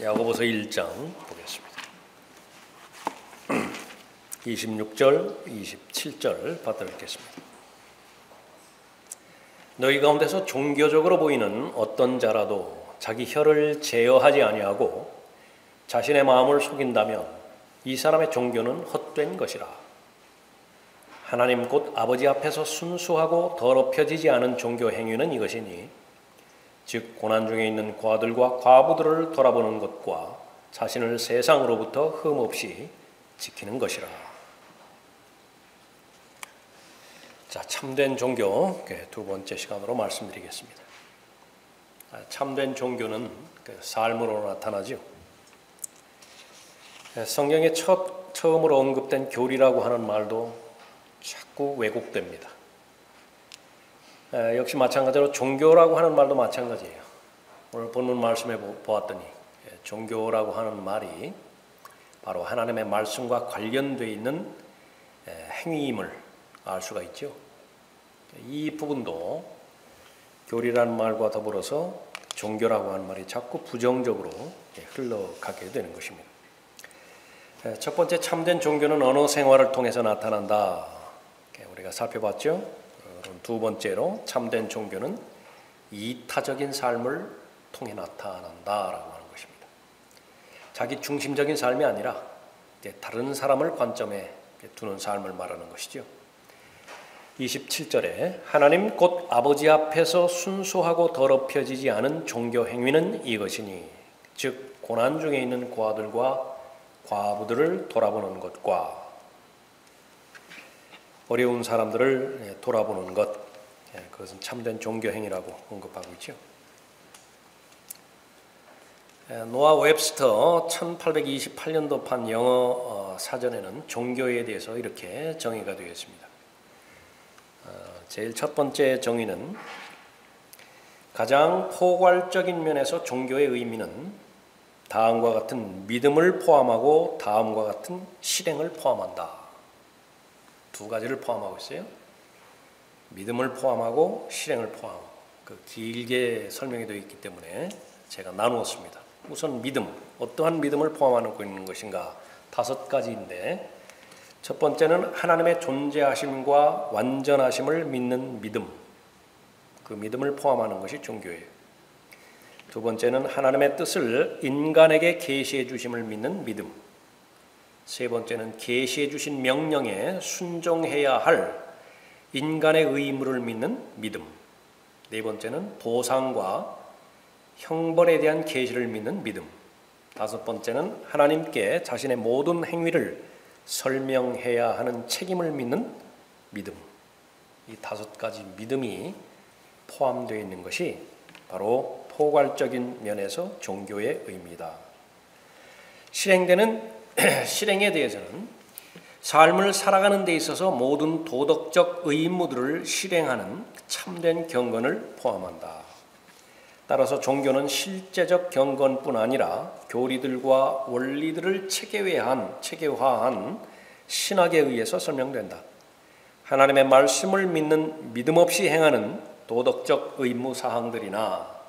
야고보서 1장 보겠습니다. 26절, 27절 받들어 읽겠습니다. 너희 가운데서 종교적으로 보이는 어떤 자라도 자기 혀를 제어하지 아니하고 자신의 마음을 속인다면 이 사람의 종교는 헛된 것이라. 하나님 곧 아버지 앞에서 순수하고 더럽혀지지 않은 종교 행위는 이것이니 즉 고난 중에 있는 과들과 과부들을 돌아보는 것과 자신을 세상으로부터 흠없이 지키는 것이라. 자, 참된 종교 두 번째 시간으로 말씀드리겠습니다. 참된 종교는 삶으로 나타나죠. 성경에 처음으로 언급된 교리라고 하는 말도 자꾸 왜곡됩니다. 역시 마찬가지로 종교라고 하는 말도 마찬가지예요. 오늘 본문 말씀에 보았더니 종교라고 하는 말이 바로 하나님의 말씀과 관련되어 있는 행위임을 알 수가 있죠. 이 부분도 교리라는 말과 더불어서 종교라고 하는 말이 자꾸 부정적으로 흘러가게 되는 것입니다. 첫 번째 참된 종교는 언어 생활을 통해서 나타난다. 우리가 살펴봤죠. 두 번째로 참된 종교는 이타적인 삶을 통해 나타난다라고 하는 것입니다. 자기 중심적인 삶이 아니라 다른 사람을 관점에 두는 삶을 말하는 것이죠. 27절에 하나님 곧 아버지 앞에서 순수하고 더럽혀지지 않은 종교 행위는 이것이니 즉 고난 중에 있는 과들과 과부들을 돌아보는 것과 어려운 사람들을 돌아보는 것, 그것은 참된 종교 행위라고 언급하고 있죠. 노아 웹스터 1828년도판 영어 사전에는 종교에 대해서 이렇게 정의가 되어 있습니다. 제일 첫 번째 정의는 가장 포괄적인 면에서 종교의 의미는 다음과 같은 믿음을 포함하고 다음과 같은 실행을 포함한다. 두 가지를 포함하고 있어요. 믿음을 포함하고 실행을 포함하고 길게 설명이 되어 있기 때문에 제가 나누었습니다. 우선 믿음, 어떠한 믿음을 포함하고 있는 것인가? 5가지인데 첫 번째는 하나님의 존재하심과 완전하심을 믿는 믿음. 그 믿음을 포함하는 것이 종교예요. 두 번째는 하나님의 뜻을 인간에게 계시해 주심을 믿는 믿음. 세 번째는 계시해 주신 명령에 순종해야 할 인간의 의무를 믿는 믿음. 네 번째는 보상과 형벌에 대한 계시를 믿는 믿음. 다섯 번째는 하나님께 자신의 모든 행위를 설명해야 하는 책임을 믿는 믿음. 이 5가지 믿음이 포함되어 있는 것이 바로 포괄적인 면에서 종교의 의미다. 실행에 대해서는 삶을 살아가는 데 있어서 모든 도덕적 의무들을 실행하는 참된 경건을 포함한다. 따라서 종교는 실제적 경건뿐 아니라 교리들과 원리들을 체계화한 신학에 의해서 설명된다. 하나님의 말씀을 믿는 믿음 없이 행하는 도덕적 의무 사항들이나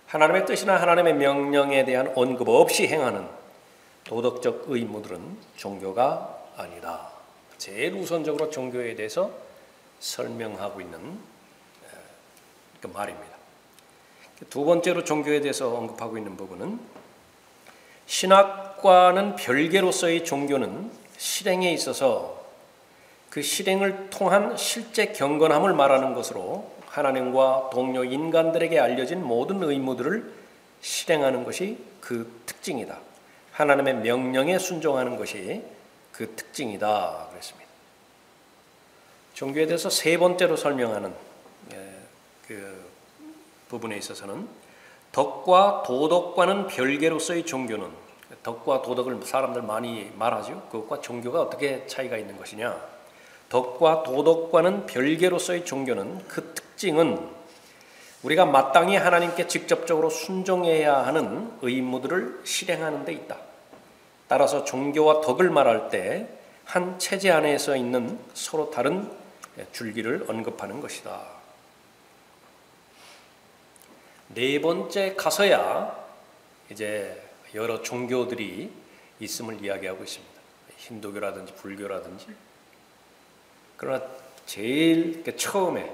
하나님의 뜻이나 하나님의 명령에 대한 언급 없이 행하는 도덕적 의무들은 종교가 아니다. 제일 우선적으로 종교에 대해서 설명하고 있는 그 말입니다. 두 번째로 종교에 대해서 언급하고 있는 부분은 신학과는 별개로서의 종교는 실행에 있어서 그 실행을 통한 실제 경건함을 말하는 것으로 하나님과 동료 인간들에게 알려진 모든 의무들을 실행하는 것이 그 특징이다. 하나님의 명령에 순종하는 것이 그 특징이다 그랬습니다. 종교에 대해서 세 번째로 설명하는 그 부분에 있어서는 덕과 도덕과는 별개로서의 종교는, 덕과 도덕을 사람들 많이 말하죠. 그것과 종교가 어떻게 차이가 있는 것이냐. 덕과 도덕과는 별개로서의 종교는 그 특징은 우리가 마땅히 하나님께 직접적으로 순종해야 하는 의무들을 실행하는 데 있다. 따라서 종교와 덕을 말할 때 한 체제 안에서 있는 서로 다른 줄기를 언급하는 것이다. 네 번째 가서야 이제 여러 종교들이 있음을 이야기하고 있습니다. 힌두교라든지 불교라든지. 그러나 제일 처음에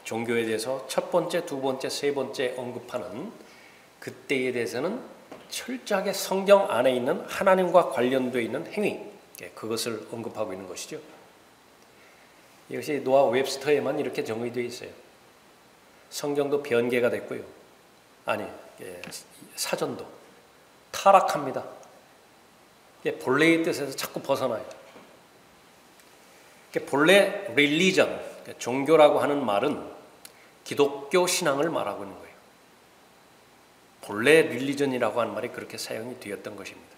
종교에 대해서 첫 번째, 두 번째, 세 번째 언급하는 그때에 대해서는 철저하게 성경 안에 있는 하나님과 관련되어 있는 행위, 그것을 언급하고 있는 것이죠. 이것이 노아 웹스터에만 이렇게 정의되어 있어요. 성경도 변개가 됐고요. 사전도 타락합니다. 본래의 뜻에서 자꾸 벗어나요. 본래 religion, 종교라고 하는 말은 기독교 신앙을 말하고 있는 거예요. 본래 religion이라고 하는 말이 그렇게 사용이 되었던 것입니다.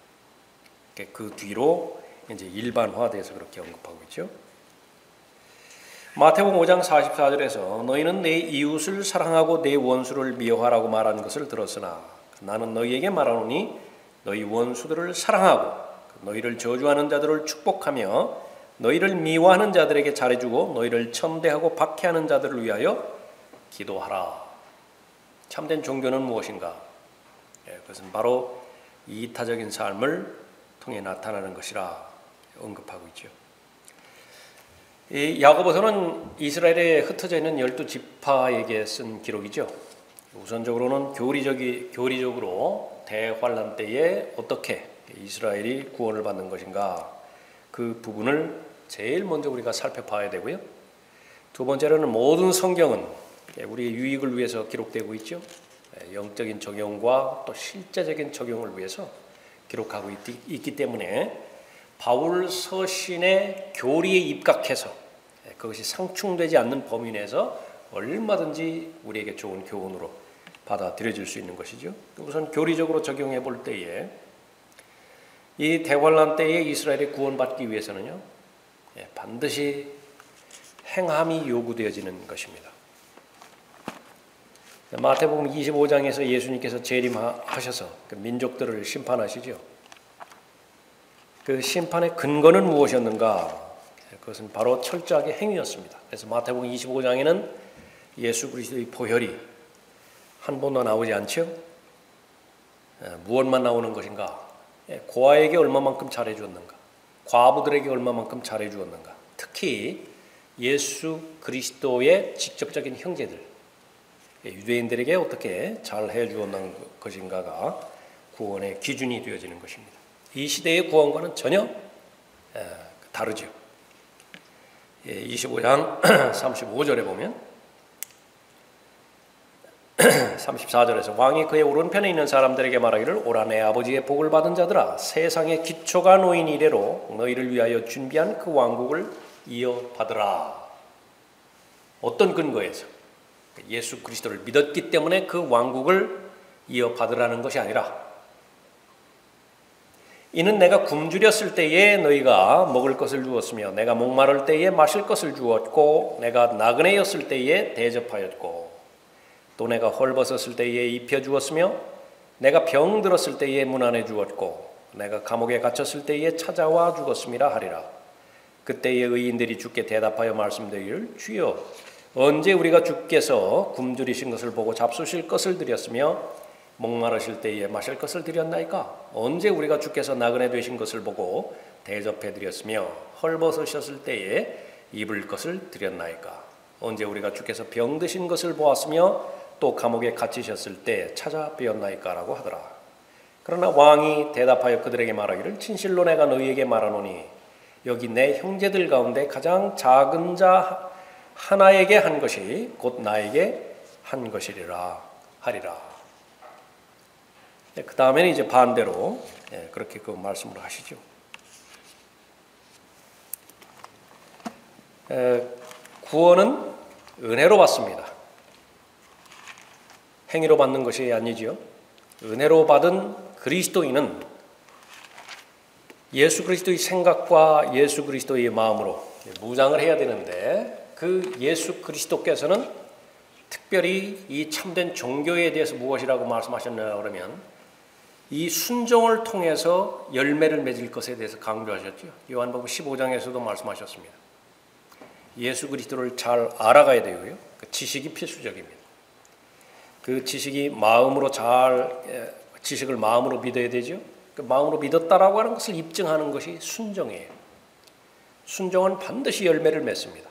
그 뒤로 이제 일반화돼서 그렇게 언급하고 있죠. 마태복음 5장 44절에서 너희는 내 이웃을 사랑하고 내 원수를 미워하라고 말하는 것을 들었으나 나는 너희에게 말하노니 너희 원수들을 사랑하고 너희를 저주하는 자들을 축복하며 너희를 미워하는 자들에게 잘해주고 너희를 천대하고 박해하는 자들을 위하여 기도하라. 참된 종교는 무엇인가? 그것은 바로 이타적인 삶을 통해 나타나는 것이라 언급하고 있죠. 이 야고보서는 이스라엘에 흩어져 있는 12지파에게 쓴 기록이죠. 우선적으로는 교리적으로 대환란 때에 어떻게 이스라엘이 구원을 받는 것인가, 그 부분을 제일 먼저 우리가 살펴봐야 되고요. 두 번째로는 모든 성경은 우리의 유익을 위해서 기록되고 있죠. 영적인 적용과 또 실제적인 적용을 위해서 기록하고 있기 때문에 바울 서신의 교리에 입각해서 그것이 상충되지 않는 범위 내에서 얼마든지 우리에게 좋은 교훈으로 받아들여질 수 있는 것이죠. 우선 교리적으로 적용해 볼 때에 이 대환란 때에 이스라엘이 구원받기 위해서는요, 반드시 행함이 요구되어지는 것입니다. 마태복음 25장에서 예수님께서 재림하셔서 그 민족들을 심판하시죠. 그 심판의 근거는 무엇이었는가? 그것은 바로 철저하게 행위였습니다. 그래서 마태복음 25장에는 예수 그리스도의 보혈이 한 번도 나오지 않죠. 무엇만 나오는 것인가? 고아에게 얼마만큼 잘해주었는가? 과부들에게 얼마만큼 잘해주었는가? 특히 예수 그리스도의 직접적인 형제들, 유대인들에게 어떻게 잘해 주었는 것인가가 구원의 기준이 되어지는 것입니다. 이 시대의 구원과는 전혀 다르죠. 25장 35절에 보면 34절에서 왕이 그의 오른편에 있는 사람들에게 말하기를 오라 내 아버지의 복을 받은 자들아 세상의 기초가 놓인 이래로 너희를 위하여 준비한 그 왕국을 이어받으라. 어떤 근거에서? 예수 그리스도를 믿었기 때문에 그 왕국을 이어받으라는 것이 아니라 이는 내가 굶주렸을 때에 너희가 먹을 것을 주었으며 내가 목마를 때에 마실 것을 주었고 내가 나그네였을 때에 대접하였고 또 내가 헐벗었을 때에 입혀주었으며 내가 병들었을 때에 문안해 주었고 내가 감옥에 갇혔을 때에 찾아와 주었음이라 하리라. 그때의 의인들이 주께 대답하여 말씀드리기를 주여 언제 우리가 주께서 굶주리신 것을 보고 잡수실 것을 드렸으며 목마르실 때에 마실 것을 드렸나이까? 언제 우리가 주께서 나그네 되신 것을 보고 대접해 드렸으며 헐벗으셨을 때에 입을 것을 드렸나이까? 언제 우리가 주께서 병드신 것을 보았으며 또 감옥에 갇히셨을 때 찾아뵈었나이까? 라고 하더라. 그러나 왕이 대답하여 그들에게 말하기를 진실로 내가 너희에게 말하노니 여기 내 형제들 가운데 가장 작은 자 하나에게 한 것이 곧 나에게 한 것이리라 하리라. 그 다음에는 이제 반대로 그렇게 그 말씀을 하시죠. 구원은 은혜로 받습니다. 행위로 받는 것이 아니지요. 은혜로 받은 그리스도인은 예수 그리스도의 생각과 예수 그리스도의 마음으로 무장을 해야 되는데 그 예수 그리스도께서는 특별히 이 참된 종교에 대해서 무엇이라고 말씀하셨냐 그러면 이 순종을 통해서 열매를 맺을 것에 대해서 강조하셨죠. 요한복음 15장에서도 말씀하셨습니다. 예수 그리스도를 잘 알아가야 되고요. 그 지식이 필수적입니다. 그 지식이 마음으로 잘 지식을 마음으로 믿어야 되죠. 그 마음으로 믿었다라고 하는 것을 입증하는 것이 순종이에요. 순종은 반드시 열매를 맺습니다.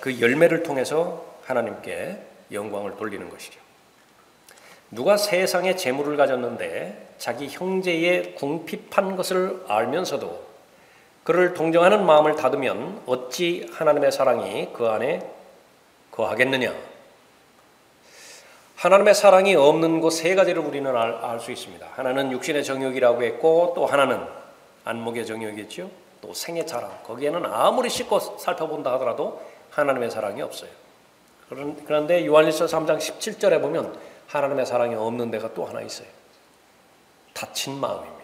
그 열매를 통해서 하나님께 영광을 돌리는 것이죠. 누가 세상에 재물을 가졌는데 자기 형제의 궁핍한 것을 알면서도 그를 동정하는 마음을 닫으면 어찌 하나님의 사랑이 그 안에 거하겠느냐. 하나님의 사랑이 없는 곳 세 가지를 우리는 알 수 있습니다. 하나는 육신의 정욕이라고 했고, 또 하나는 안목의 정욕이겠죠. 또 생의 자랑, 거기에는 아무리 씻고 살펴본다 하더라도 하나님의 사랑이 없어요. 그런데 요한일서 3장 17절에 보면 하나님의 사랑이 없는 데가 또 하나 있어요. 닫힌 마음입니다.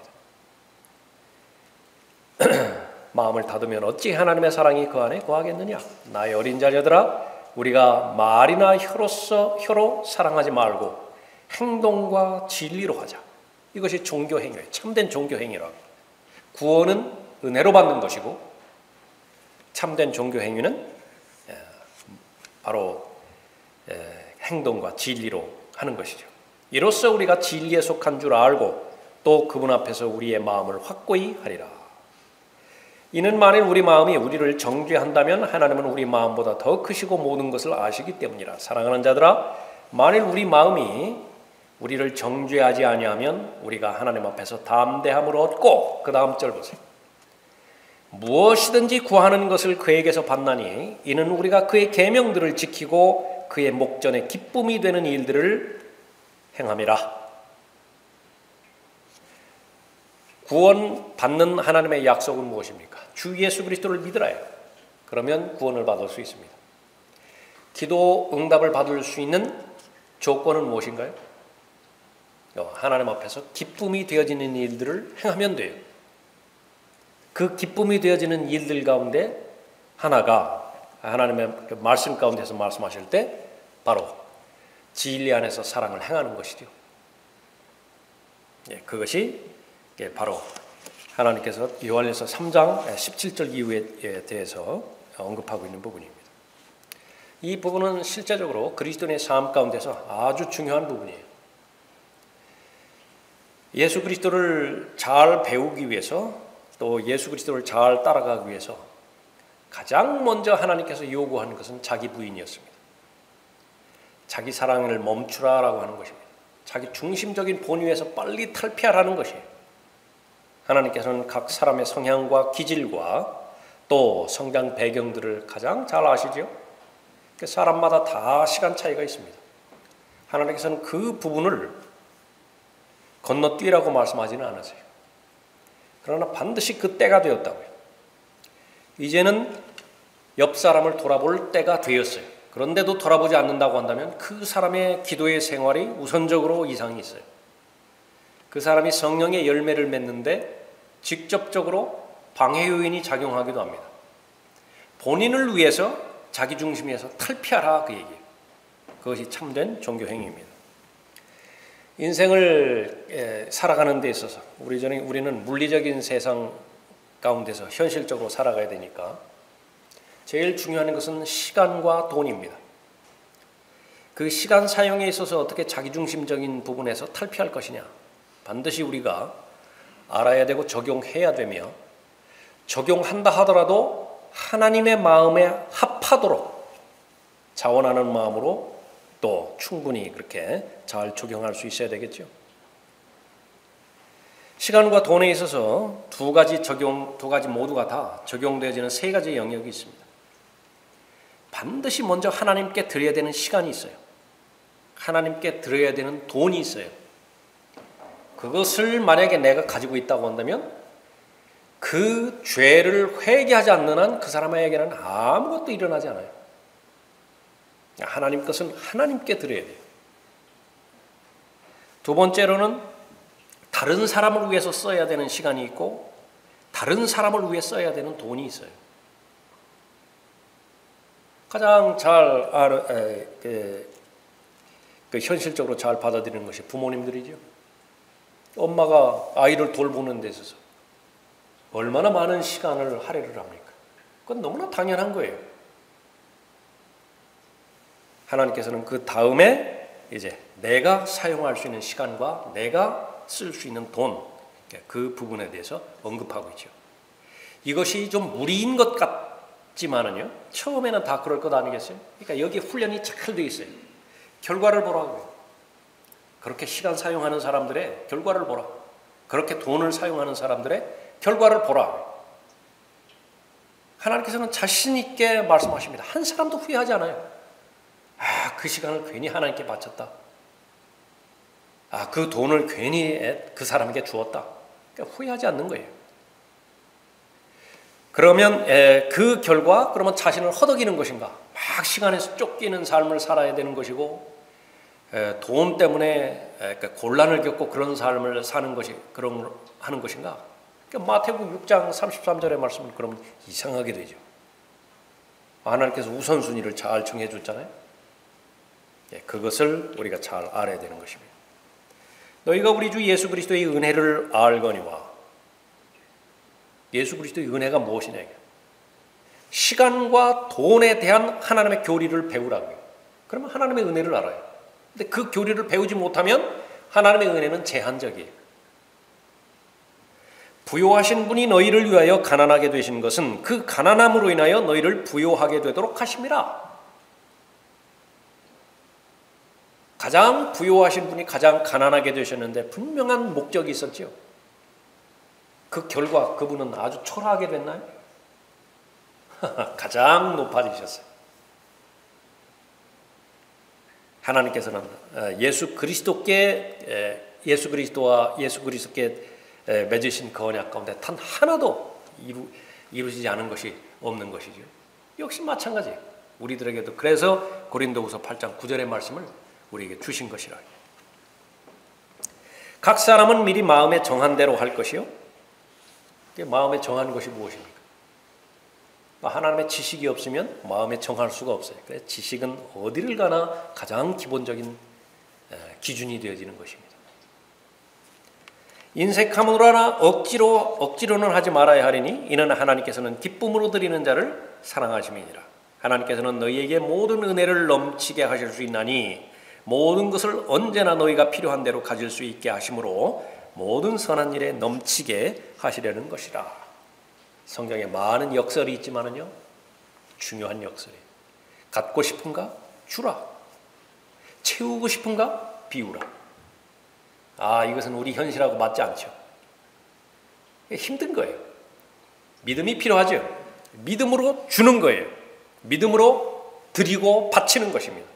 마음을 닫으면 어찌 하나님의 사랑이 그 안에 거하겠느냐. 나의 어린 자녀들아, 우리가 말이나 혀로 사랑하지 말고 행동과 진리로 하자. 이것이 종교 행위예요. 참된 종교 행위라고. 구원은 은혜로 받는 것이고 참된 종교 행위는 바로 행동과 진리로 하는 것이죠. 이로써 우리가 진리에 속한 줄 알고 또 그분 앞에서 우리의 마음을 확고히 하리라. 이는 만일 우리 마음이 우리를 정죄한다면 하나님은 우리 마음보다 더 크시고 모든 것을 아시기 때문이라. 사랑하는 자들아, 만일 우리 마음이 우리를 정죄하지 아니하면 우리가 하나님 앞에서 담대함을 얻고, 그 다음 절 보세요. 무엇이든지 구하는 것을 그에게서 받나니 이는 우리가 그의 계명들을 지키고 그의 목전에 기쁨이 되는 일들을 행함이라. 구원 받는 하나님의 약속은 무엇입니까? 주 예수 그리스도를 믿으라요. 그러면 구원을 받을 수 있습니다. 기도 응답을 받을 수 있는 조건은 무엇인가요? 하나님 앞에서 기쁨이 되어지는 일들을 행하면 돼요. 그 기쁨이 되어지는 일들 가운데 하나가 하나님의 말씀 가운데서 말씀하실 때 바로 진리 안에서 사랑을 행하는 것이죠. 그것이 바로 하나님께서 요한일서 3장 17절 이후에 대해서 언급하고 있는 부분입니다. 이 부분은 실제적으로 그리스도인의 삶 가운데서 아주 중요한 부분이에요. 예수 그리스도를 잘 배우기 위해서, 또 예수 그리스도를 잘 따라가기 위해서 가장 먼저 하나님께서 요구하는 것은 자기 부인이었습니다. 자기 사랑을 멈추라라고 하는 것입니다. 자기 중심적인 본위에서 빨리 탈피하라는 것이에요. 하나님께서는 각 사람의 성향과 기질과 또 성장 배경들을 가장 잘 아시죠? 사람마다 다 시간 차이가 있습니다. 하나님께서는 그 부분을 건너뛰라고 말씀하지는 않으세요. 그러나 반드시 그 때가 되었다고요. 이제는 옆 사람을 돌아볼 때가 되었어요. 그런데도 돌아보지 않는다고 한다면 그 사람의 기도의 생활이 우선적으로 이상이 있어요. 그 사람이 성령의 열매를 맺는데 직접적으로 방해 요인이 작용하기도 합니다. 본인을 위해서 자기 중심에서 탈피하라, 그 얘기예요. 그것이 참된 종교 행위입니다. 인생을 살아가는 데 있어서 우리는 물리적인 세상 가운데서 현실적으로 살아가야 되니까 제일 중요한 것은 시간과 돈입니다. 그 시간 사용에 있어서 어떻게 자기중심적인 부분에서 탈피할 것이냐, 반드시 우리가 알아야 되고 적용해야 되며, 적용한다 하더라도 하나님의 마음에 합하도록 자원하는 마음으로 또 충분히 그렇게 잘 적용할 수 있어야 되겠죠. 시간과 돈에 있어서 두 가지 모두가 다 적용되어지는 세 가지 영역이 있습니다. 반드시 먼저 하나님께 드려야 되는 시간이 있어요. 하나님께 드려야 되는 돈이 있어요. 그것을 만약에 내가 가지고 있다고 한다면 그 죄를 회개하지 않는 한 그 사람에게는 아무것도 일어나지 않아요. 하나님 것은 하나님께 드려야 돼요. 두 번째로는 다른 사람을 위해서 써야 되는 시간이 있고 다른 사람을 위해 써야 되는 돈이 있어요. 가장 현실적으로 잘 받아들이는 것이 부모님들이죠. 엄마가 아이를 돌보는 데 있어서 얼마나 많은 시간을 할애를 합니까? 그건 너무나 당연한 거예요. 하나님께서는 그 다음에 이제 내가 사용할 수 있는 시간과 내가 쓸 수 있는 돈, 그 부분에 대해서 언급하고 있죠. 이것이 좀 무리인 것 같지만은요, 처음에는 다 그럴 것 아니겠어요? 그러니까 여기 훈련이 잘 되어 있어요. 결과를 보라고요. 그렇게 시간 사용하는 사람들의 결과를 보라. 그렇게 돈을 사용하는 사람들의 결과를 보라. 하나님께서는 자신 있게 말씀하십니다. 한 사람도 후회하지 않아요. 그 시간을 괜히 하나님께 바쳤다. 그 돈을 괜히 그 사람에게 주었다. 그러니까 후회하지 않는 거예요. 그러면 그 결과 그러면 자신을 허덕이는 것인가? 막 시간에서 쫓기는 삶을 살아야 되는 것이고 돈 때문에 곤란을 겪고 그런 삶을 사는 것이 하는 것인가? 그러니까 마태복음 6장 33절의 말씀은 그러면 이상하게 되죠. 하나님께서 우선순위를 잘 정해 줬잖아요. 그것을 우리가 잘 알아야 되는 것입니다. 너희가 우리 주 예수 그리스도의 은혜를 알거니와. 예수 그리스도의 은혜가 무엇이냐? 시간과 돈에 대한 하나님의 교리를 배우라고요. 그러면 하나님의 은혜를 알아요. 근데 그 교리를 배우지 못하면 하나님의 은혜는 제한적이에요. 부요하신 분이 너희를 위하여 가난하게 되신 것은 그 가난함으로 인하여 너희를 부요하게 되도록 하심이라. 가장 부요하신 분이 가장 가난하게 되셨는데 분명한 목적이 있었죠. 그 결과 그분은 아주 초라하게 됐나요? 가장 높아지셨어요. 하나님께서는 예수 그리스도와 예수 그리스도께 맺으신 그 언약 가운데 단 하나도 이루어지지 않은 것이 없는 것이죠. 역시 마찬가지예요. 우리들에게도 그래서 고린도후서 8장 9절의 말씀을 우리에게 주신 것이라. 각 사람은 미리 마음에 정한 대로 할 것이요. 마음에 정한 것이 무엇입니까? 하나님의 지식이 없으면 마음에 정할 수가 없어요. 그래서 지식은 어디를 가나 가장 기본적인 기준이 되어지는 것입니다. 인색함으로나 억지로는 하지 말아야 하리니 이는 하나님께서는 기쁨으로 드리는 자를 사랑하심이니라. 하나님께서는 너희에게 모든 은혜를 넘치게 하실 수 있나니 모든 것을 언제나 너희가 필요한 대로 가질 수 있게 하심으로 모든 선한 일에 넘치게 하시려는 것이라. 성경에 많은 역설이 있지만은요, 중요한 역설이에요. 갖고 싶은가? 주라. 채우고 싶은가? 비우라. 이것은 우리 현실하고 맞지 않죠. 힘든 거예요. 믿음이 필요하죠. 믿음으로 주는 거예요. 믿음으로 드리고 바치는 것입니다.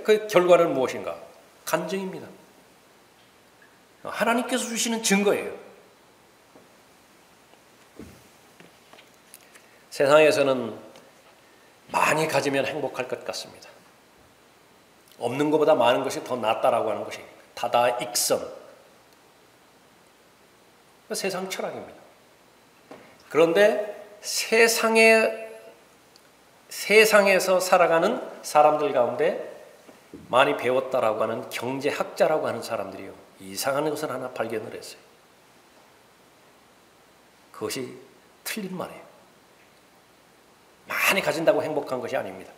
그 결과는 무엇인가? 간증입니다. 하나님께서 주시는 증거예요. 세상에서는 많이 가지면 행복할 것 같습니다. 없는 것보다 많은 것이 더 낫다라고 하는 것이 다다익선. 세상 철학입니다. 그런데 세상에서 살아가는 사람들 가운데 많이 배웠다라고 하는 경제학자라고 하는 사람들이요, 이상한 것을 하나 발견을 했어요. 그것이 틀린 말이에요. 많이 가진다고 행복한 것이 아닙니다.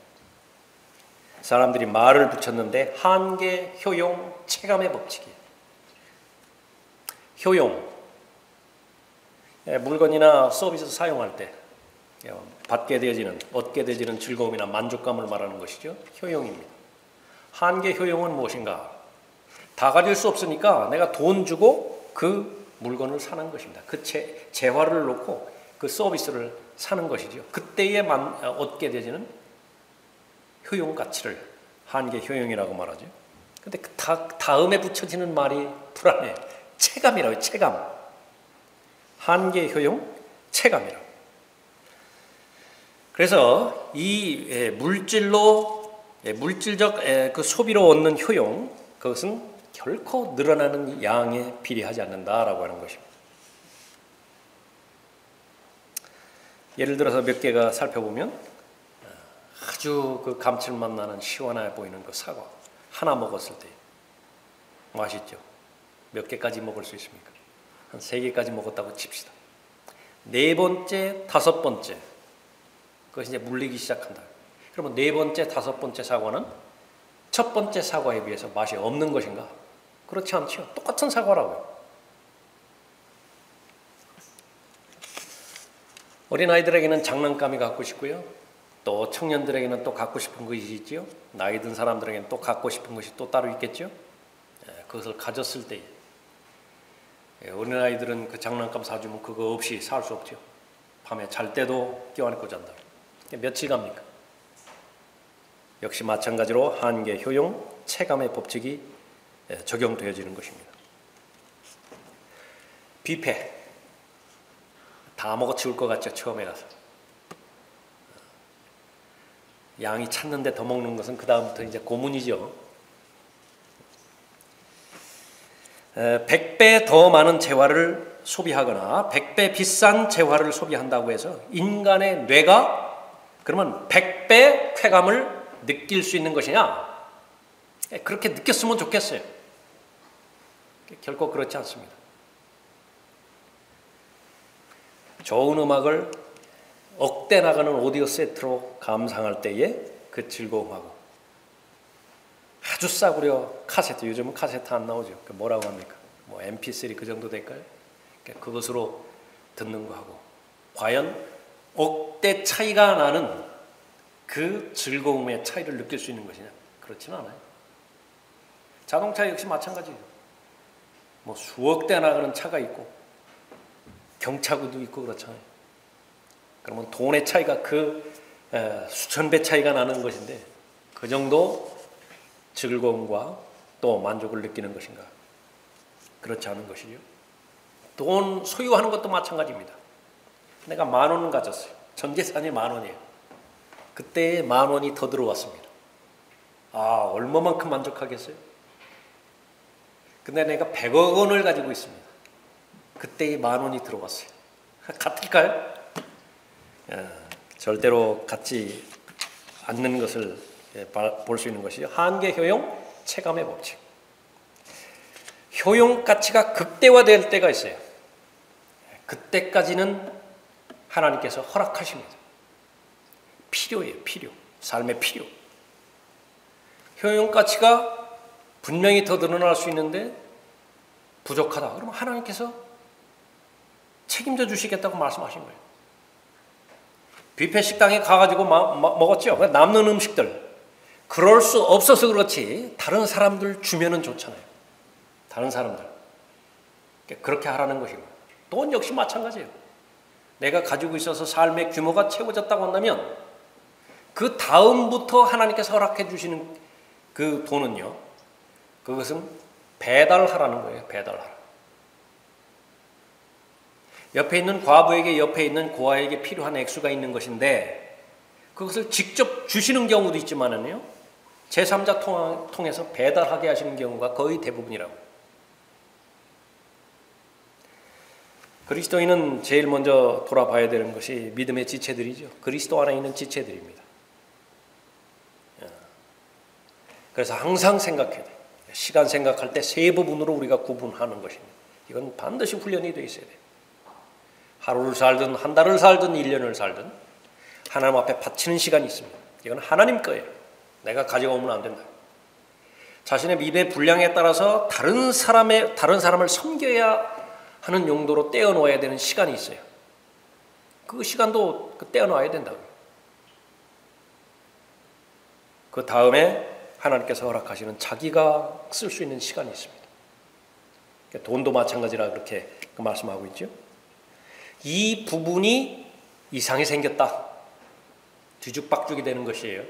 사람들이 말을 붙였는데 한계, 효용, 체감의 법칙이에요. 효용, 물건이나 서비스 사용할 때 얻게 되어지는 즐거움이나 만족감을 말하는 것이죠. 효용입니다. 한계 효용은 무엇인가? 다 가질 수 없으니까 내가 돈 주고 그 물건을 사는 것입니다. 그 재화를 놓고 그 서비스를 사는 것이죠. 그때에 얻게 되지는 효용 가치를 한계 효용이라고 말하죠. 근데 그 다음에 붙여지는 말이 불안해. 체감이라고요. 체감. 한계 효용, 체감이라고. 그래서 이 물질적 그 소비로 얻는 효용, 그것은 결코 늘어나는 양에 비례하지 않는다라고 하는 것입니다. 예를 들어서 몇 개가 살펴보면 아주 그 감칠맛 나는 시원해 보이는 그 사과 하나 먹었을 때 맛있죠. 몇 개까지 먹을 수 있습니까? 한 3개까지 먹었다고 칩시다. 4번째, 5번째 그것이 이제 물리기 시작한다. 그러면 4번째, 5번째 사과는 첫 번째 사과에 비해서 맛이 없는 것인가? 그렇지 않죠. 똑같은 사과라고요. 어린아이들에게는 장난감이 갖고 싶고요. 또 청년들에게는 또 갖고 싶은 것이 있지요. 나이 든 사람들에게는 또 갖고 싶은 것이 또 따로 있겠죠. 그것을 가졌을 때 어린아이들은 그 장난감 사주면 그거 없이 살 수 없죠. 밤에 잘 때도 껴안고 잔다. 며칠 갑니까? 역시 마찬가지로 한계, 효용, 체감의 법칙이 적용되어지는 것입니다. 뷔페 다 먹어치울 것 같죠. 처음에 가서 양이 찼는데 더 먹는 것은 그 다음부터 이제 고문이죠. 100배 더 많은 재화를 소비하거나 100배 비싼 재화를 소비한다고 해서 인간의 뇌가 그러면 100배 쾌감을 느낄 수 있는 것이냐? 그렇게 느꼈으면 좋겠어요. 결코 그렇지 않습니다. 좋은 음악을 억대 나가는 오디오 세트로 감상할 때의 그 즐거움하고 아주 싸구려 카세트, 요즘은 카세트 안 나오죠. 뭐라고 합니까? 뭐 MP3 그 정도 될까요? 그것으로 듣는 거하고 과연 억대 차이가 나는 그 즐거움의 차이를 느낄 수 있는 것이냐? 그렇지는 않아요. 자동차 역시 마찬가지예요. 뭐 수억 대 나가는 차가 있고 경차구도 있고 그렇잖아요. 그러면 돈의 차이가 수천 배 차이가 나는 것인데 그 정도 즐거움과 또 만족을 느끼는 것인가? 그렇지 않은 것이죠. 돈 소유하는 것도 마찬가지입니다. 내가 10,000원을 가졌어요. 전 재산이 10,000원이에요. 그때 10,000원이 더 들어왔습니다. 얼마만큼 만족하겠어요? 근데 내가 100억 원을 가지고 있습니다. 그때 10,000원이 들어왔어요. 같을까요? 절대로 같지 않는 것을 볼 수 있는 것이죠. 한계, 효용, 체감의 법칙. 효용 가치가 극대화될 때가 있어요. 그때까지는 하나님께서 허락하십니다. 필요예요. 필요. 삶의 필요. 효용 가치가 분명히 더 늘어날 수 있는데 부족하다. 그러면 하나님께서 책임져 주시겠다고 말씀하신 거예요. 뷔페 식당에 가가지고 먹었죠. 남는 음식들. 그럴 수 없어서 그렇지 다른 사람들 주면은 좋잖아요. 다른 사람들. 그렇게 하라는 것이고 돈 역시 마찬가지예요. 내가 가지고 있어서 삶의 규모가 채워졌다고 한다면 그 다음부터 하나님께서 허락해 주시는 그 돈은요. 그것은 배달하라는 거예요. 배달하라. 옆에 있는 과부에게 옆에 있는 고아에게 필요한 액수가 있는 것인데 그것을 직접 주시는 경우도 있지만은요. 제3자 통해서 배달하게 하시는 경우가 거의 대부분이라고. 그리스도인은 제일 먼저 돌아봐야 되는 것이 믿음의 지체들이죠. 그리스도 안에 있는 지체들입니다. 그래서 항상 생각해야 돼요. 시간 생각할 때 세 부분으로 우리가 구분하는 것입니다. 이건 반드시 훈련이 되어 있어야 돼요. 하루를 살든 한 달을 살든 1년을 살든 하나님 앞에 바치는 시간이 있습니다. 이건 하나님 거예요. 내가 가져오면 안 된다. 자신의 믿음의 분량에 따라서 다른 사람을 섬겨야 하는 용도로 떼어놓아야 되는 시간이 있어요. 그 시간도 떼어놓아야 된다고요. 그 다음에 하나님께서 허락하시는 자기가 쓸 수 있는 시간이 있습니다. 돈도 마찬가지라 그렇게 말씀하고 있죠. 이 부분이 이상이 생겼다. 뒤죽박죽이 되는 것이에요.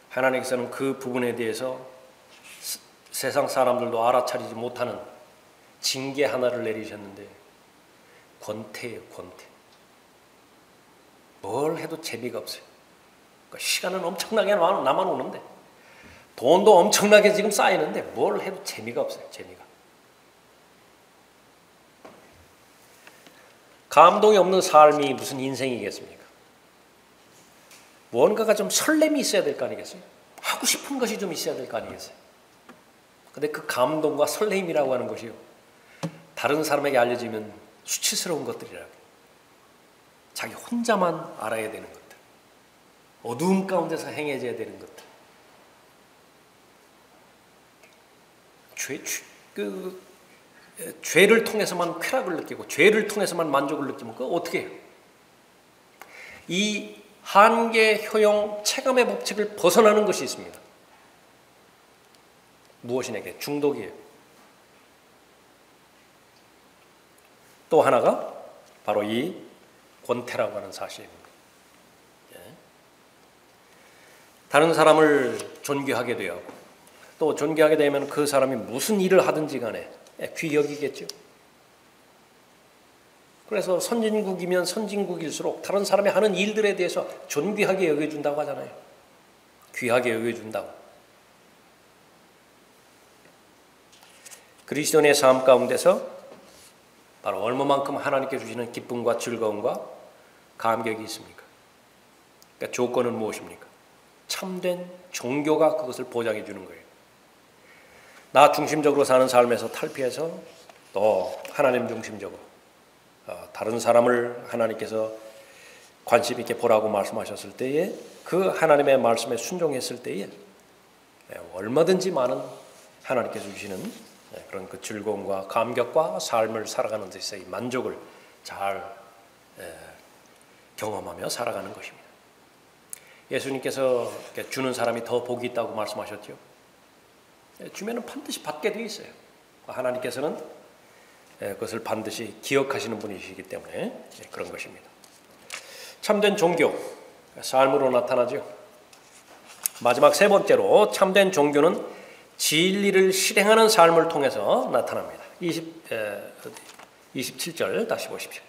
하나님께서는 그 부분에 대해서 세상 사람들도 알아차리지 못하는 징계 하나를 내리셨는데 권태예요. 권태. 뭘 해도 재미가 없어요. 그러니까 시간은 엄청나게 남아오는데 돈도 엄청나게 지금 쌓이는데 뭘 해도 재미가 없어요. 재미가. 감동이 없는 삶이 무슨 인생이겠습니까? 뭔가가 좀 설렘이 있어야 될 거 아니겠어요? 하고 싶은 것이 좀 있어야 될 거 아니겠어요? 근데 그 감동과 설렘이라고 하는 것이요. 다른 사람에게 알려지면 수치스러운 것들이라고. 자기 혼자만 알아야 되는 것들. 어두움 가운데서 행해져야 되는 것들. 죄를 통해서만 쾌락을 느끼고 죄를 통해서만 만족을 느끼면 그거 어떻게 해요? 이 한계, 효용, 체감의 법칙을 벗어나는 것이 있습니다. 무엇이냐게 중독이에요. 또 하나가 바로 이 권태라고 하는 사실입니다. 다른 사람을 존귀하게 되어 또 존귀하게 되면 그 사람이 무슨 일을 하든지 간에 귀 여기겠죠. 그래서 선진국이면 선진국일수록 다른 사람이 하는 일들에 대해서 존귀하게 여겨준다고 하잖아요. 귀하게 여겨준다고. 그리스도인의 삶 가운데서 바로 얼마만큼 하나님께 주시는 기쁨과 즐거움과 감격이 있습니까? 그러니까 조건은 무엇입니까? 참된 종교가 그것을 보장해 주는 거예요. 나 중심적으로 사는 삶에서 탈피해서 또 하나님 중심적으로 다른 사람을 하나님께서 관심 있게 보라고 말씀하셨을 때에 그 하나님의 말씀에 순종했을 때에 얼마든지 많은 하나님께서 주시는 그런 그 즐거움과 감격과 삶을 살아가는 데서 이 만족을 잘 경험하며 살아가는 것입니다. 예수님께서 주는 사람이 더 복이 있다고 말씀하셨죠. 주면은 반드시 받게 돼 있어요. 하나님께서는 그것을 반드시 기억하시는 분이시기 때문에 그런 것입니다. 참된 종교, 삶으로 나타나죠. 마지막 세 번째로 참된 종교는 진리를 실행하는 삶을 통해서 나타납니다. 27절 다시 보십시오.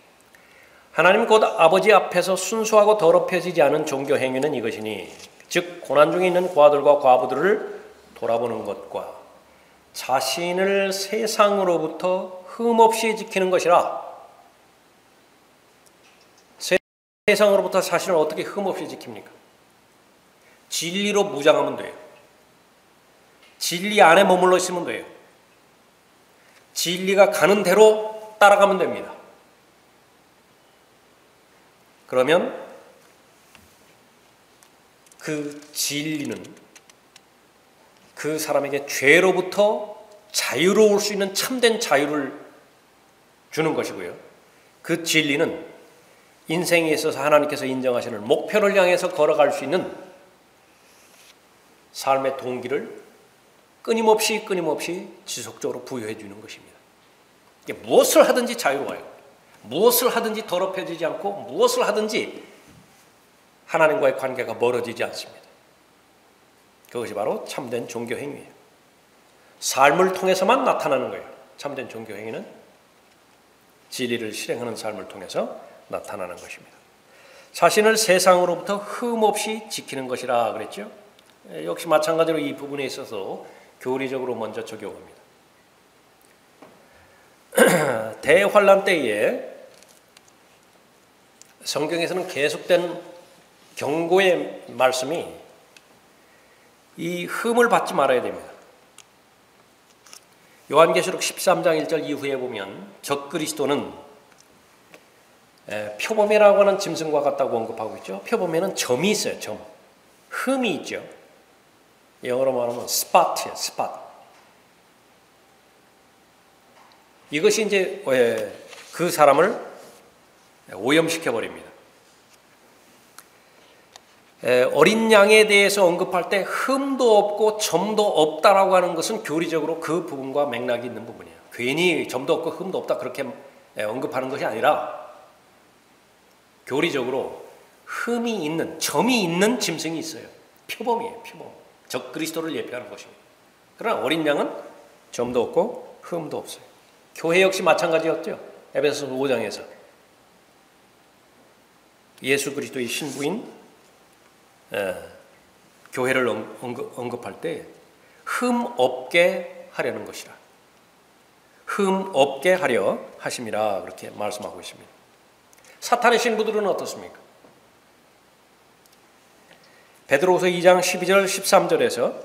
하나님 곧 아버지 앞에서 순수하고 더럽혀지지 않은 종교 행위는 이것이니 즉 고난 중에 있는 과들과 과부들을 돌아보는 것과 자신을 세상으로부터 흠없이 지키는 것이라. 세상으로부터 자신을 어떻게 흠없이 지킵니까? 진리로 무장하면 돼요. 진리 안에 머물러 있으면 돼요. 진리가 가는 대로 따라가면 됩니다. 그러면 그 진리는 그 사람에게 죄로부터 자유로울 수 있는 참된 자유를 주는 것이고요. 그 진리는 인생에 있어서 하나님께서 인정하시는 목표를 향해서 걸어갈 수 있는 삶의 동기를 끊임없이 지속적으로 부여해 주는 것입니다. 무엇을 하든지 자유로워요. 무엇을 하든지 더럽혀지지 않고 무엇을 하든지 하나님과의 관계가 멀어지지 않습니다. 그것이 바로 참된 종교 행위예요. 삶을 통해서만 나타나는 거예요. 참된 종교 행위는 진리를 실행하는 삶을 통해서 나타나는 것입니다. 자신을 세상으로부터 흠없이 지키는 것이라 그랬죠. 역시 마찬가지로 이 부분에 있어서 교리적으로 먼저 적용합니다. 대환란 때에 성경에서는 계속된 경고의 말씀이 이 흠을 받지 말아야 됩니다. 요한계시록 13장 1절 이후에 보면 적그리스도는 표범이라고 하는 짐승과 같다고 언급하고 있죠. 표범에는 점이 있어요. 점. 흠이 있죠. 영어로 말하면 스팟이에요. 스팟. 이것이 이제 그 사람을 오염시켜 버립니다. 어린 양에 대해서 언급할 때 흠도 없고 점도 없다라고 하는 것은 교리적으로 그 부분과 맥락이 있는 부분이에요. 괜히 점도 없고 흠도 없다 그렇게 언급하는 것이 아니라 교리적으로 흠이 있는, 점이 있는 짐승이 있어요. 표범이에요. 표범. 적그리스도를 예표하는 것입니다. 그러나 어린 양은 점도 없고 흠도 없어요. 교회 역시 마찬가지였죠. 에베소서 5장에서 예수 그리스도의 신부인 교회를 언급할 때 흠 없게 하려는 것이라. 흠 없게 하려 하심이라 그렇게 말씀하고 있습니다. 사탄의 신부들은 어떻습니까? 베드로후서 2장 12절 13절에서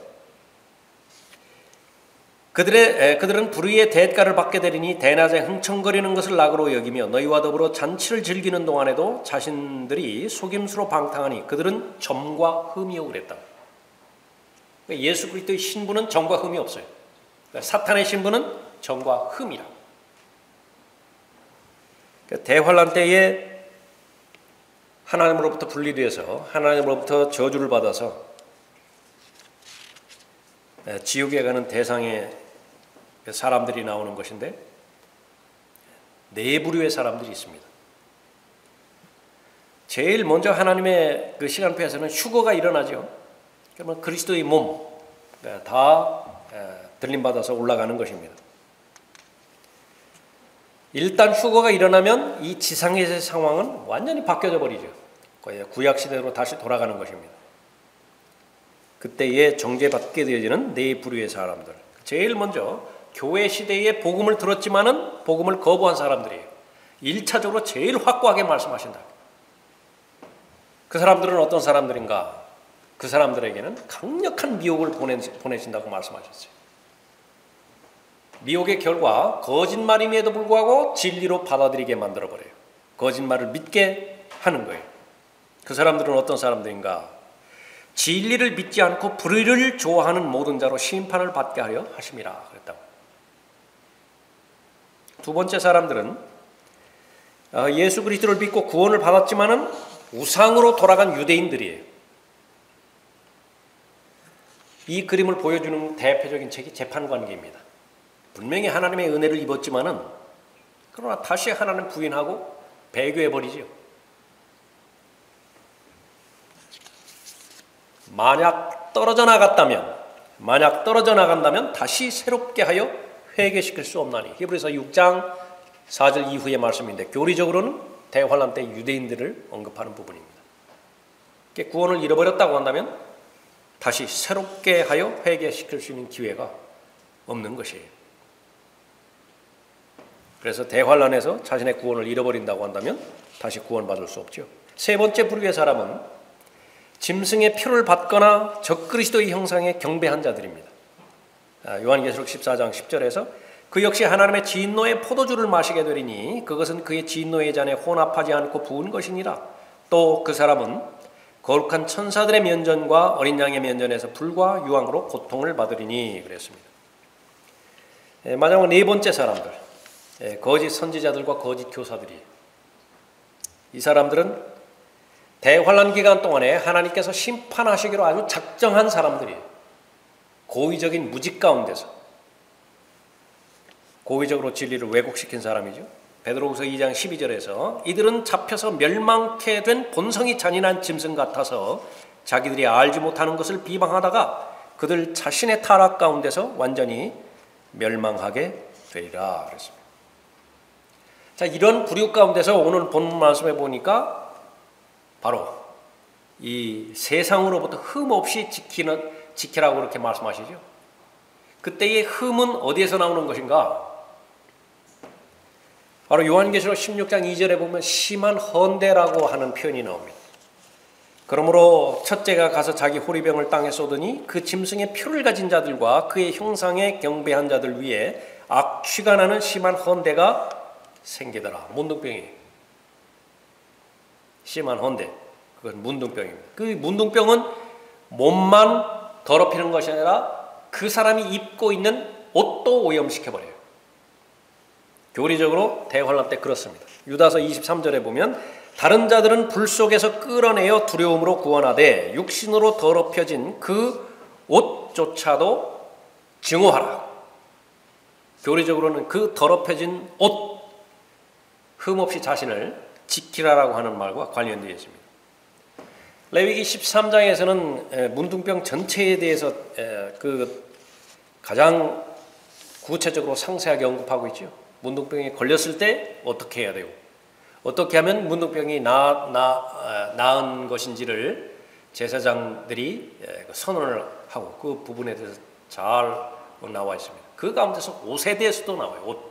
그들은 불의의 대가를 받게 되리니 대낮에 흥청거리는 것을 낙으로 여기며 너희와 더불어 잔치를 즐기는 동안에도 자신들이 속임수로 방탕하니 그들은 점과 흠이요 그랬다. 그러니까 예수 그리스도의 신부는 점과 흠이 없어요. 그러니까 사탄의 신부는 점과 흠이라. 그러니까 대환란 때에 하나님으로부터 분리되어서 하나님으로부터 저주를 받아서 지옥에 가는 대상의 사람들이 나오는 것인데 네 부류의 사람들이 있습니다. 제일 먼저 하나님의 그 시간표에서는 휴거가 일어나죠. 그러면 그리스도의 몸 다 들림받아서 올라가는 것입니다. 일단 휴거가 일어나면 이 지상의 상황은 완전히 바뀌어져 버리죠. 거의 구약시대로 다시 돌아가는 것입니다. 그때에 정죄받게 되어지는 네 부류의 사람들. 제일 먼저 교회 시대에 복음을 들었지만은 복음을 거부한 사람들이에요. 1차적으로 제일 확고하게 말씀하신다. 그 사람들은 어떤 사람들인가? 그 사람들에게는 강력한 미혹을 보내신다고 말씀하셨어요. 미혹의 결과 거짓말임에도 불구하고 진리로 받아들이게 만들어버려요. 거짓말을 믿게 하는 거예요. 그 사람들은 어떤 사람들인가? 진리를 믿지 않고 불의를 좋아하는 모든 자로 심판을 받게 하려 하심이라 그랬다고. 두 번째 사람들은 예수 그리스도를 믿고 구원을 받았지만은 우상으로 돌아간 유대인들이에요. 이 그림을 보여주는 대표적인 책이 재판관계입니다. 분명히 하나님의 은혜를 입었지만은 그러나 다시 하나님 부인하고 배교해버리죠. 만약 떨어져 나간다면 다시 새롭게 하여 회개시킬 수 없나니. 히브리서 6장 4절 이후의 말씀인데 교리적으로는 대환란 때 유대인들을 언급하는 부분입니다. 구원을 잃어버렸다고 한다면 다시 새롭게 하여 회개시킬 수 있는 기회가 없는 것이에요. 그래서 대환란에서 자신의 구원을 잃어버린다고 한다면 다시 구원받을 수 없죠. 세 번째 부류의 사람은 짐승의 표를 받거나 적그리스도의 형상에 경배한 자들입니다. 요한계시록 14장 10절에서 그 역시 하나님의 진노의 포도주를 마시게 되리니 그것은 그의 진노의 잔에 혼합하지 않고 부은 것이니라. 또 그 사람은 거룩한 천사들의 면전과 어린 양의 면전에서 불과 유황으로 고통을 받으리니 그랬습니다. 마지막으로 네 번째 사람들, 거짓 선지자들과 거짓 교사들이에요. 이 사람들은 대환란 기간 동안에 하나님께서 심판하시기로 아주 작정한 사람들이에요. 고의적인 무직 가운데서 고의적으로 진리를 왜곡시킨 사람이죠. 베드로후서 2장 12절에서 이들은 잡혀서 멸망케 된 본성이 잔인한 짐승 같아서 자기들이 알지 못하는 것을 비방하다가 그들 자신의 타락 가운데서 완전히 멸망하게 되리라 그랬습니다. 자, 이런 부류 가운데서 오늘 본문 말씀해 보니까 바로 이 세상으로부터 흠 없이 지키라고 그렇게 말씀하시죠. 그때의 흠은 어디에서 나오는 것인가? 바로 요한계시록 16장 2절에 보면 심한 헌대라고 하는 표현이 나옵니다. 그러므로 첫째가 가서 자기 호리병을 땅에 쏟으니 그 짐승의 표를 가진 자들과 그의 형상에 경배한 자들 위에 악취가 나는 심한 헌대가 생기더라. 문둥병이 심한 헌대, 그건 문둥병입니다. 그 문둥병은 몸만 더럽히는 것이 아니라 그 사람이 입고 있는 옷도 오염시켜버려요. 교리적으로 대환란 때 그렇습니다. 유다서 23절에 보면 다른 자들은 불 속에서 끌어내어 두려움으로 구원하되 육신으로 더럽혀진 그 옷조차도 증오하라. 교리적으로는 그 더럽혀진 옷, 흠없이 자신을 지키라라고 하는 말과 관련되어 있습니다. 레위기 13장에서는 문둥병 전체에 대해서 가장 구체적으로 상세하게 언급하고 있죠. 문둥병이 걸렸을 때 어떻게 해야 되고 어떻게 하면 문둥병이 나은 것인지를 제사장들이 선언을 하고 그 부분에 대해서 잘 나와 있습니다. 그 가운데서 옷에 대해서도 나와요. 옷.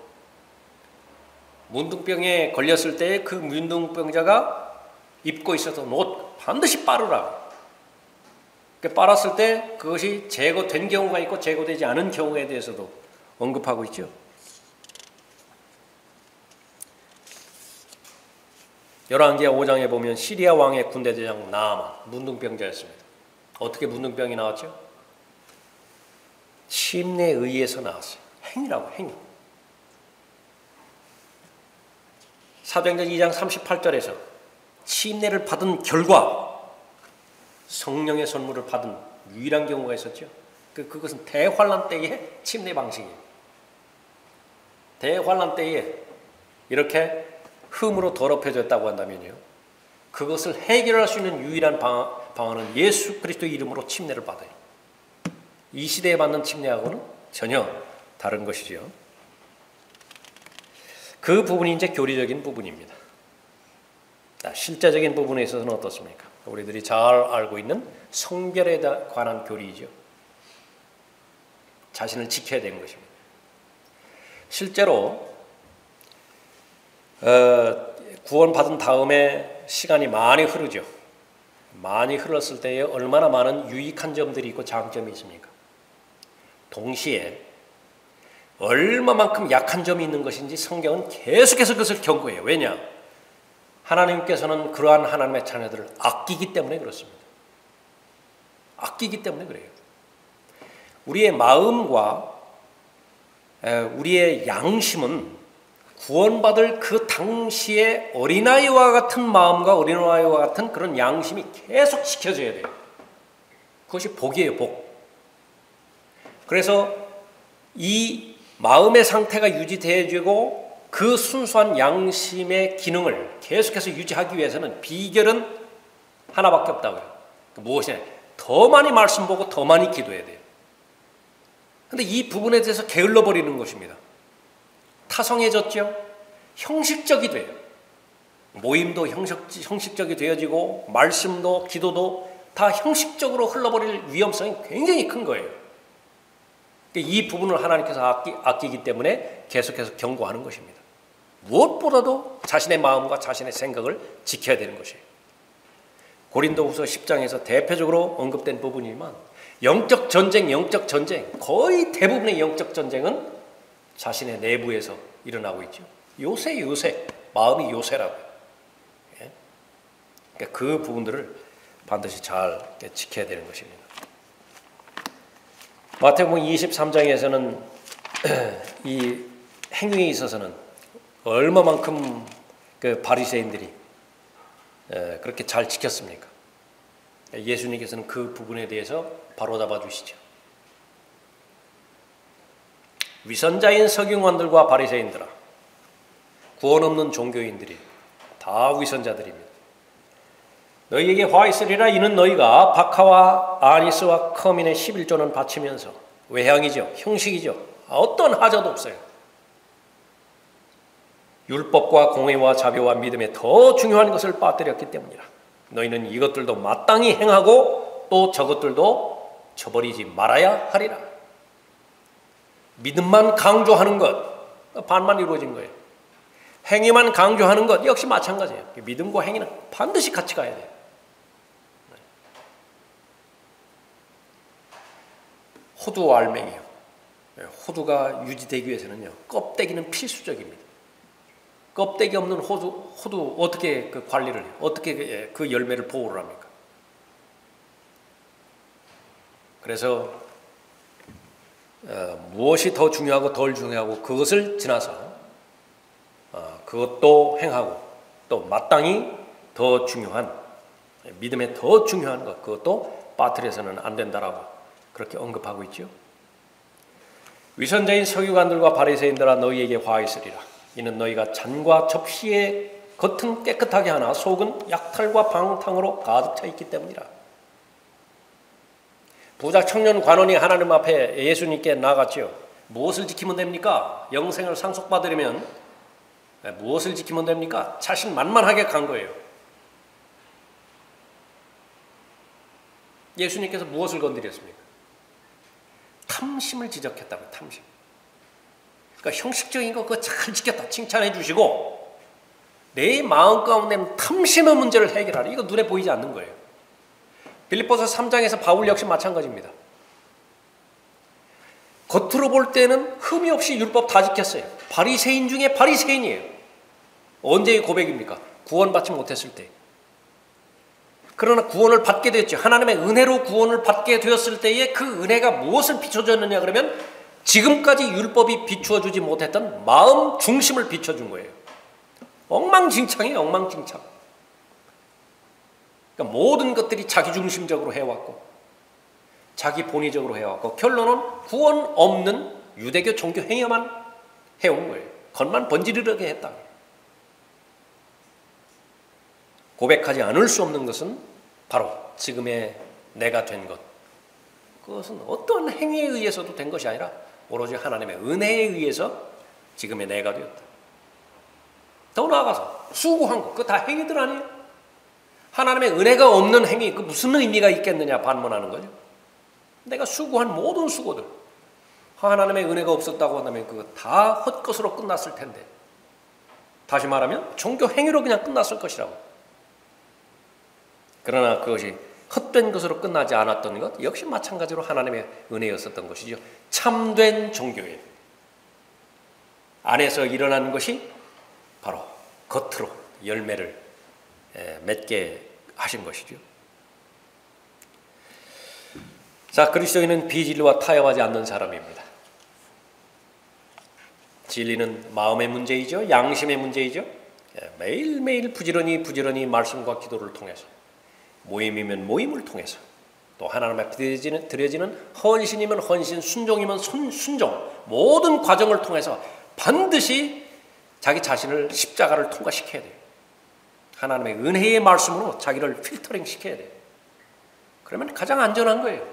문둥병에 걸렸을 때 그 문둥병자가 입고 있었던 옷 반드시 빨으라고. 빨았을 때 그것이 제거된 경우가 있고 제거되지 않은 경우에 대해서도 언급하고 있죠. 열왕기하 5장에 보면 시리아 왕의 군대대장 나아만 문둥병자였습니다. 어떻게 문둥병이 나왔죠? 침례에 의해서 나왔어요. 행위라고, 행위. 사도행전 2장 38절에서 침례를 받은 결과 성령의 선물을 받은 유일한 경우가 있었죠. 그것은 대환란 때의 침례 방식이에요. 대환란 때에 이렇게 흠으로 더럽혀졌다고 한다면요, 그것을 해결할 수 있는 유일한 방안은 예수 그리스도의 이름으로 침례를 받아요. 이 시대에 받는 침례하고는 전혀 다른 것이죠. 그 부분이 이제 교리적인 부분입니다. 실제적인 부분에 있어서는 어떻습니까? 우리들이 잘 알고 있는 성별에 관한 교리이죠. 자신을 지켜야 되는 것입니다. 실제로 구원받은 다음에 시간이 많이 흐르죠. 많이 흘렀을 때에 얼마나 많은 유익한 점들이 있고 장점이 있습니까? 동시에 얼마만큼 약한 점이 있는 것인지 성경은 계속해서 그것을 경고해요. 왜냐? 하나님께서는 그러한 하나님의 자녀들을 아끼기 때문에 그렇습니다. 아끼기 때문에 그래요. 우리의 마음과 우리의 양심은 구원받을 그 당시의 어린아이와 같은 마음과 어린아이와 같은 그런 양심이 계속 지켜져야 돼요. 그것이 복이에요, 복. 그래서 이 마음의 상태가 유지되어지고 그 순수한 양심의 기능을 계속해서 유지하기 위해서는 비결은 하나밖에 없다고요. 무엇이냐? 더 많이 말씀 보고 더 많이 기도해야 돼요. 그런데 이 부분에 대해서 게을러 버리는 것입니다. 타성해졌죠. 형식적이 돼요. 모임도 형식적이 되어지고 말씀도 기도도 다 형식적으로 흘러버릴 위험성이 굉장히 큰 거예요. 이 부분을 하나님께서 아끼기 때문에 계속해서 경고하는 것입니다. 무엇보다도 자신의 마음과 자신의 생각을 지켜야 되는 것이에요. 고린도후서 10장에서 대표적으로 언급된 부분이지만 영적 전쟁, 거의 대부분의 영적 전쟁은 자신의 내부에서 일어나고 있죠. 요새, 마음이 요새라고요. 예? 그러니까 그 부분들을 반드시 잘 지켜야 되는 것입니다. 마태복음 23장에서는 이 행위에 있어서는 얼마만큼 그 바리새인들이 그렇게 잘 지켰습니까? 예수님께서는 그 부분에 대해서 바로잡아 주시죠. 위선자인 서기관들과 바리새인들아, 구원 없는 종교인들이 다 위선자들입니다. 너희에게 화 있으리라. 이는 너희가 박하와 아니스와 커민의 11조는 바치면서 외향이죠, 형식이죠, 어떤 하자도 없어요. 율법과 공의와 자비와 믿음에 더 중요한 것을 빠뜨렸기 때문이라. 너희는 이것들도 마땅히 행하고 또 저것들도 저버리지 말아야 하리라. 믿음만 강조하는 것, 반만 이루어진 거예요. 행위만 강조하는 것 역시 마찬가지예요. 믿음과 행위는 반드시 같이 가야 돼요. 호두 알맹이요. 호두가 유지되기 위해서는요, 껍데기는 필수적입니다. 껍데기 없는 호두 어떻게 그 관리를 해요? 어떻게 그 열매를 보호를 합니까? 그래서 무엇이 더 중요하고 덜 중요하고 그것을 지나서 그것도 행하고 또 마땅히 더 중요한 믿음에 더 중요한 것, 그것도 빠뜨려서는 안 된다라고 그렇게 언급하고 있죠. 위선자인 서기관들과 바리새인들아, 너희에게 화 있으리라. 이는 너희가 잔과 접시의 겉은 깨끗하게 하나 속은 약탈과 방탕으로 가득 차 있기 때문이라. 부자 청년 관원이 하나님 앞에 예수님께 나갔죠. 무엇을 지키면 됩니까? 영생을 상속받으려면 무엇을 지키면 됩니까? 자신만만하게 간 거예요. 예수님께서 무엇을 건드렸습니까? 탐심을 지적했다고. 탐심. 그러니까 형식적인 거 그거 잘 지켰다 칭찬해 주시고, 내 마음 가운데 탐심의 문제를 해결하라. 이거 눈에 보이지 않는 거예요. 빌립보서 3장에서 바울 역시 마찬가지입니다. 겉으로 볼 때는 흠이 없이 율법 다 지켰어요. 바리새인 중에 바리새인이에요. 언제의 고백입니까? 구원받지 못했을 때. 그러나 구원을 받게 됐죠. 하나님의 은혜로 구원을 받게 되었을 때에 그 은혜가 무엇을 비춰줬느냐 그러면 지금까지 율법이 비추어주지 못했던 마음 중심을 비춰준 거예요. 엉망진창이에요. 엉망진창. 그러니까 모든 것들이 자기 중심적으로 해왔고 자기 본의적으로 해왔고 결론은 구원 없는 유대교 종교 행위만 해온 거예요. 겉만 번지르르게 했다. 고백하지 않을 수 없는 것은 바로 지금의 내가 된 것. 그것은 어떠한 행위에 의해서도 된 것이 아니라 오로지 하나님의 은혜에 의해서 지금의 내가 되었다. 더 나아가서 수고한 것, 그거 다 행위들 아니에요? 하나님의 은혜가 없는 행위, 그 무슨 의미가 있겠느냐 반문하는 거죠. 내가 수고한 모든 수고들, 하나님의 은혜가 없었다고 한다면 그거 다 헛것으로 끝났을 텐데, 다시 말하면 종교 행위로 그냥 끝났을 것이라고. 그러나 그것이 헛된 것으로 끝나지 않았던 것 역시 마찬가지로 하나님의 은혜였었던 것이죠. 참된 종교의 안에서 일어나는 것이 바로 겉으로 열매를 맺게 하신 것이죠. 자, 그리스도인은 비진리와 타협하지 않는 사람입니다. 진리는 마음의 문제이죠. 양심의 문제이죠. 매일매일 부지런히 말씀과 기도를 통해서 모임이면 모임을 통해서 또 하나님 앞에 드려지는 헌신이면 헌신, 순종이면 순종 모든 과정을 통해서 반드시 자기 자신을 십자가를 통과시켜야 돼요. 하나님의 은혜의 말씀으로 자기를 필터링 시켜야 돼요. 그러면 가장 안전한 거예요.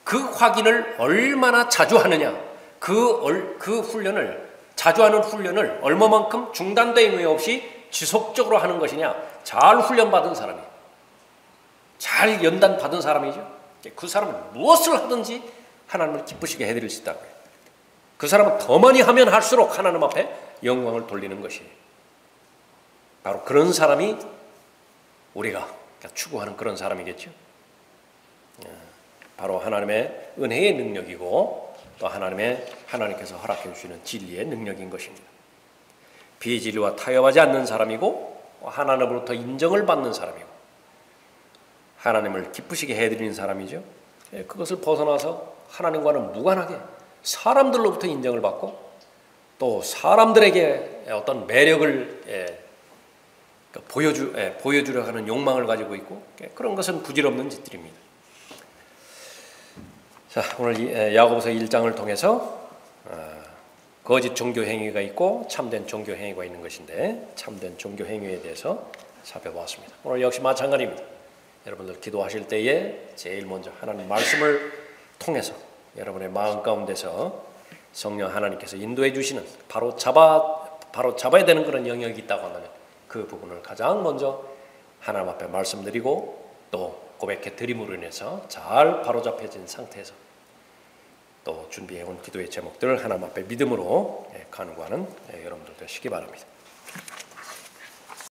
그 확인을 얼마나 자주 하느냐, 그 훈련을 자주 하는 훈련을 얼마만큼 중단됨이 없이 지속적으로 하는 것이냐, 잘 훈련받은 사람이, 잘 연단 받은 사람이죠. 그 사람은 무엇을 하든지 하나님을 기쁘시게 해드릴 수 있다고요. 그 사람은 더 많이 하면 할수록 하나님 앞에 영광을 돌리는 것이에요. 바로 그런 사람이 우리가 추구하는 그런 사람이겠죠. 바로 하나님의 은혜의 능력이고 또 하나님께서 허락해 주시는 진리의 능력인 것입니다. 비진리와 타협하지 않는 사람이고 하나님으로부터 인정을 받는 사람이고 하나님을 기쁘시게 해드리는 사람이죠. 그것을 벗어나서 하나님과는 무관하게 사람들로부터 인정을 받고 또 사람들에게 어떤 매력을 보여주려 하는 욕망을 가지고 있고 그런 것은 부질없는 짓들입니다. 자, 오늘 야고보서 1장을 통해서 거짓 종교 행위가 있고 참된 종교 행위가 있는 것인데 참된 종교 행위에 대해서 살펴보았습니다. 오늘 역시 마찬가지입니다. 여러분들 기도하실 때에 제일 먼저 하나님 말씀을 통해서 여러분의 마음 가운데서 성령 하나님께서 인도해 주시는 바로 잡아야 되는 그런 영역이 있다고 한다면 그 부분을 가장 먼저 하나님 앞에 말씀드리고 또 고백해 드림으로 인해서 잘 바로잡혀진 상태에서 또 준비해온 기도의 제목들을 하나님 앞에 믿음으로 간구하는 여러분들 되시기 바랍니다.